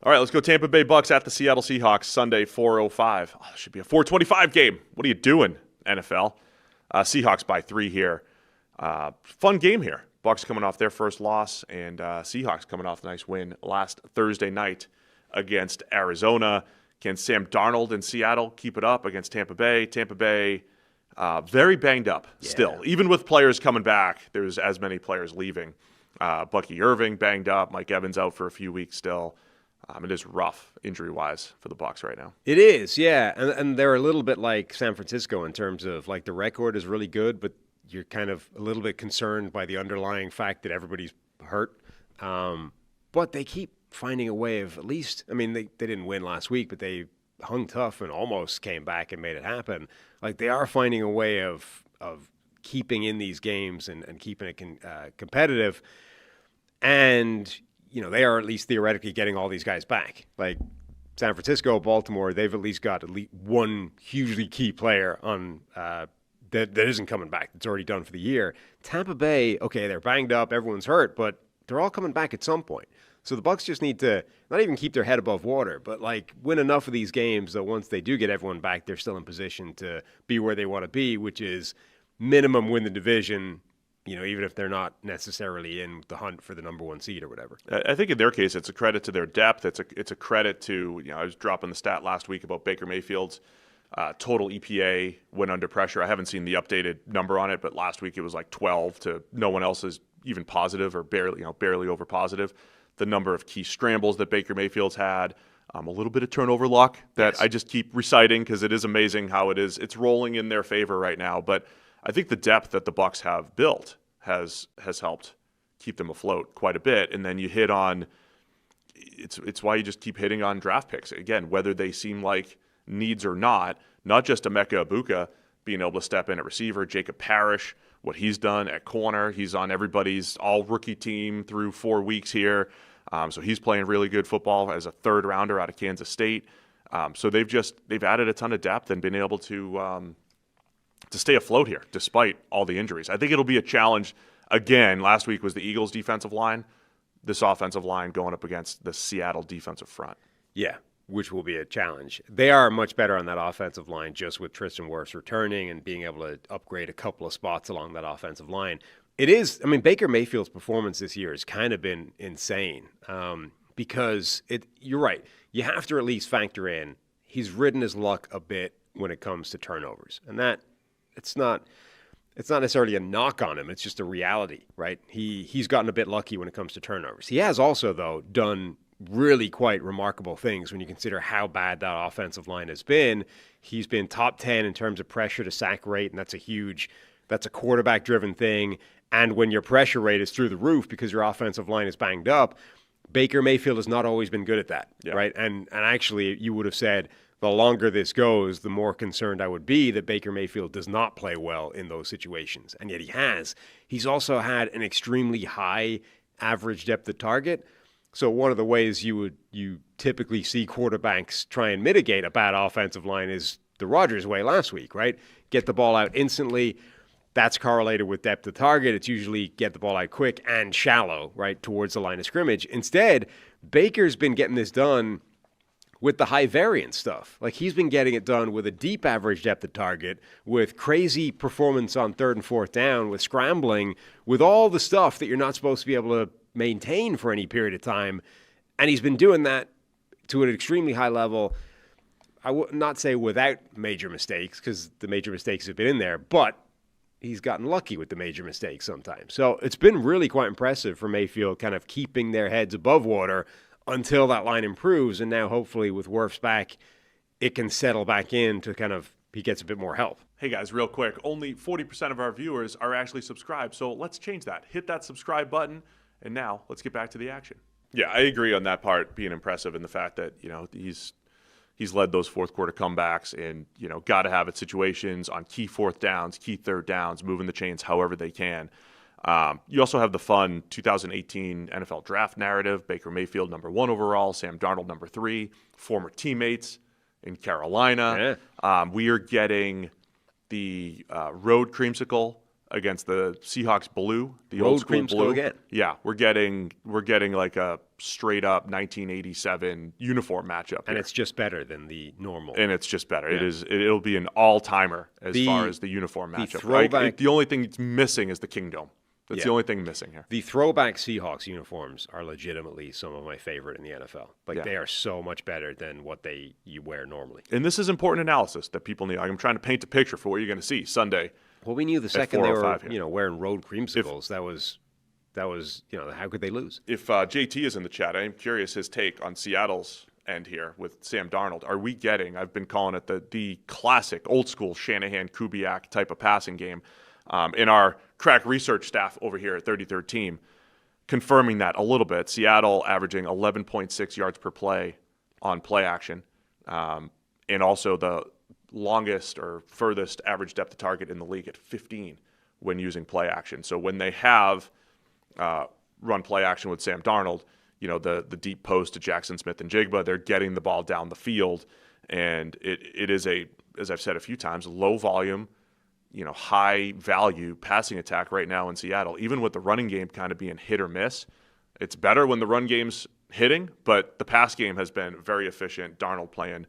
All right, let's go Tampa Bay Bucks at the Seattle Seahawks, Sunday, 4:05. Oh, this should be a 4:25 game. What are you doing, NFL? Seahawks by 3 here. Fun game here. Bucks coming off their first loss, and Seahawks coming off a nice win last Thursday night against Arizona. Can Sam Darnold in Seattle keep it up against Tampa Bay? Tampa Bay very banged up still. Even with players coming back, there's as many players leaving. Bucky Irving banged up. Mike Evans out for a few weeks still. It is rough injury-wise for the Bucs right now. It is, yeah. And they're a little bit like San Francisco in terms of, like, the record is really good, but you're kind of a little bit concerned by the underlying fact that everybody's hurt. But they keep finding a way of at least, I mean, they didn't win last week, but they hung tough and almost came back and made it happen. Like, they are finding a way of keeping in these games and keeping it competitive. And they are at least theoretically getting all these guys back. Like San Francisco, Baltimore, they've at least got one hugely key player on that isn't coming back. It's already done for the year. Tampa Bay, okay, they're banged up, everyone's hurt, but they're all coming back at some point. So the Bucs just need to not even keep their head above water, but like win enough of these games that once they do get everyone back, they're still in position to be where they want to be, which is minimum win the division. Even if they're not necessarily in the hunt for the number 1 seed or whatever. I think in their case, it's a credit to their depth. It's a credit to, I was dropping the stat last week about Baker Mayfield's total EPA when under pressure. I haven't seen the updated number on it, but last week it was like 12 to no one else is even positive or barely over positive. The number of key scrambles that Baker Mayfield's had, a little bit of turnover luck that I just keep reciting because it is amazing how it's rolling in their favor right now. But I think the depth that the Bucs have built has helped keep them afloat quite a bit. And then you hit on it's why you just keep hitting on draft picks. Again, whether they seem like needs or not just Emeka Egbuka being able to step in at receiver, Jacob Parrish, what he's done at corner. He's on everybody's all-rookie team through 4 weeks here. So he's playing really good football as a third rounder out of Kansas State. So they've added a ton of depth and been able to stay afloat here despite all the injuries. I think it'll be a challenge. Again, last week was the Eagles' defensive line. This offensive line going up against the Seattle defensive front. Yeah, which will be a challenge. They are much better on that offensive line just with Tristan Wirfs returning and being able to upgrade a couple of spots along that offensive line. It is, Baker Mayfield's performance this year has kind of been insane because you're right. You have to at least factor in he's ridden his luck a bit when it comes to turnovers. And that it's not necessarily a knock on him. It's just a reality, right? He's gotten a bit lucky when it comes to turnovers. He has also, though, done really quite remarkable things when you consider how bad that offensive line has been. He's been top 10 in terms of pressure to sack rate, and that's a quarterback-driven thing. And when your pressure rate is through the roof because your offensive line is banged up, Baker Mayfield has not always been good at that, right? And actually, you would have said the longer this goes, the more concerned I would be that Baker Mayfield does not play well in those situations. And yet he has. He's also had an extremely high average depth of target. So one of the ways you typically see quarterbacks try and mitigate a bad offensive line is the Rodgers way last week, right? Get the ball out instantly. That's correlated with depth of target. It's usually get the ball out quick and shallow, right, towards the line of scrimmage. Instead, Baker's been getting this done with the high variance stuff. Like he's been getting it done with a deep average depth of target, with crazy performance on 3rd and 4th down, with scrambling, with all the stuff that you're not supposed to be able to maintain for any period of time. And he's been doing that to an extremely high level. I would not say without major mistakes, because the major mistakes have been in there, but he's gotten lucky with the major mistakes sometimes. So it's been really quite impressive for Mayfield kind of keeping their heads above water until that line improves. And now hopefully with Wirfs back, it can settle back in to kind of, he gets a bit more help. Hey guys, real quick, only 40% of our viewers are actually subscribed. So let's change that. Hit that subscribe button. And now let's get back to the action. Yeah, I agree on that part being impressive and the fact that, he's led those fourth quarter comebacks and, got to have it situations on key 4th downs, key 3rd downs, moving the chains however they can. You also have the fun 2018 NFL draft narrative. Baker Mayfield, number 1 overall. Sam Darnold, number 3. Former teammates in Carolina. Yeah. We are getting the road creamsicle against the Seahawks blue, the Road old school creams blue. go again. Yeah, we're getting like a straight up 1987 uniform matchup And here. it's just better than the normal. And it's just better. Yeah. It'll be an all timer as far as the uniform matchup. Throwback, the only thing it's missing is the Kingdom. That's the only thing missing here. The throwback Seahawks uniforms are legitimately some of my favorite in the NFL. They are so much better than what you wear normally. And this is important analysis that people need. I'm trying to paint a picture for what you're going to see Sunday. Well, we knew the second they were, here. wearing road creamsicles, that was, how could they lose? If JT is in the chat, I am curious his take on Seattle's end here with Sam Darnold. Are we getting? I've been calling it the classic, old school Shanahan Kubiak type of passing game. In our crack research staff over here at 33rd Team, confirming that a little bit. Seattle averaging 11.6 yards per play on play action, and also the longest or furthest average depth of target in the league at 15 when using play action. So when they have run play action with Sam Darnold, the deep post to Jackson Smith and Jigba, they're getting the ball down the field, and it is as I've said a few times, low volume, high value passing attack right now in Seattle. Even with the running game kind of being hit or miss, it's better when the run game's hitting, but the pass game has been very efficient. Darnold playing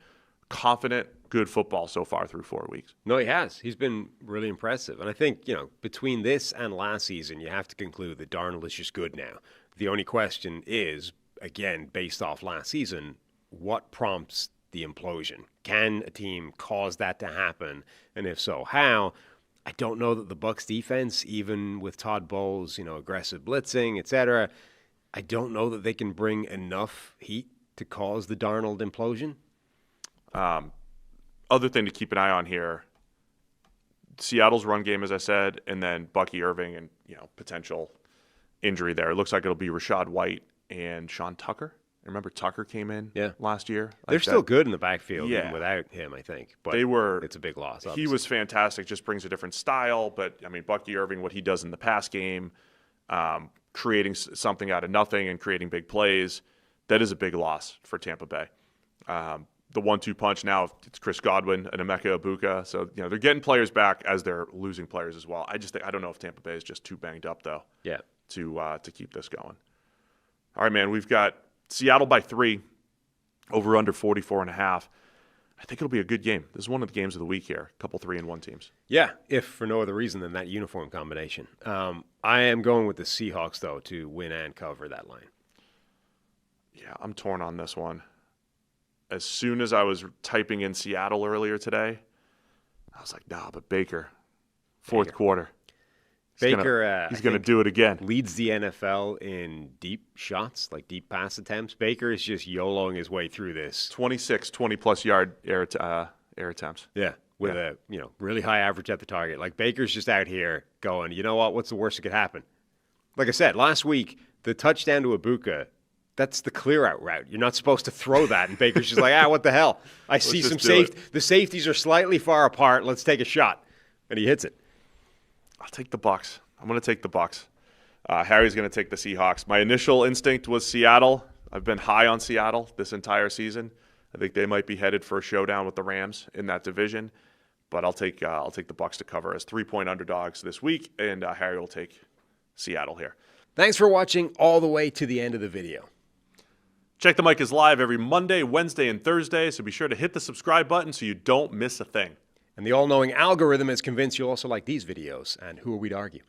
confident, good football so far through 4 weeks. No, he has. He's been really impressive. And I think, between this and last season, you have to conclude that Darnold is just good now. The only question is, again, based off last season, what prompts the implosion? Can a team cause that to happen? And if so, how? I don't know that the Bucs defense, even with Todd Bowles, aggressive blitzing, etc., I don't know that they can bring enough heat to cause the Darnold implosion. Other thing to keep an eye on here, Seattle's run game, as I said, and then Bucky Irving and, potential injury there. It looks like it'll be Rashad White and Sean Tucker. Remember Tucker came in last year? They're still good in the backfield even without him, I think. But it's a big loss. Obviously. He was fantastic, just brings a different style. But, Bucky Irving, what he does in the pass game, creating something out of nothing and creating big plays, that is a big loss for Tampa Bay. The 1-2 punch now, it's Chris Godwin and Emeka Egbuka. So, they're getting players back as they're losing players as well. I don't know if Tampa Bay is just too banged up, though, to keep this going. All right, man, we've got Seattle by 3, over under 44.5. I think it'll be a good game. This is one of the games of the week here. A couple 3-1 teams. Yeah, if for no other reason than that uniform combination. I am going with the Seahawks, though, to win and cover that line. Yeah, I'm torn on this one. As soon as I was typing in Seattle earlier today, I was like, nah, but Baker, fourth quarter. He's going to do it again. Leads the NFL in deep shots, like deep pass attempts. Baker is just YOLOing his way through this. 26 20-plus yard air attempts. Yeah, with a really high average at the target. Like Baker's just out here going, you know what? What's the worst that could happen? Like I said, last week, the touchdown to Egbuka, that's the clear-out route. You're not supposed to throw that. And Baker's just like, what the hell? I see some safety. The safeties are slightly far apart. Let's take a shot. And he hits it. I'll take the Bucs. I'm going to take the Bucs. Harry's going to take the Seahawks. My initial instinct was Seattle. I've been high on Seattle this entire season. I think they might be headed for a showdown with the Rams in that division. But I'll take the Bucs to cover as 3-point underdogs this week, and Harry will take Seattle here. Thanks for watching all the way to the end of the video. Check the Mic is live every Monday, Wednesday, and Thursday, so be sure to hit the subscribe button so you don't miss a thing. And the all-knowing algorithm is convinced you'll also like these videos, and who are we to argue?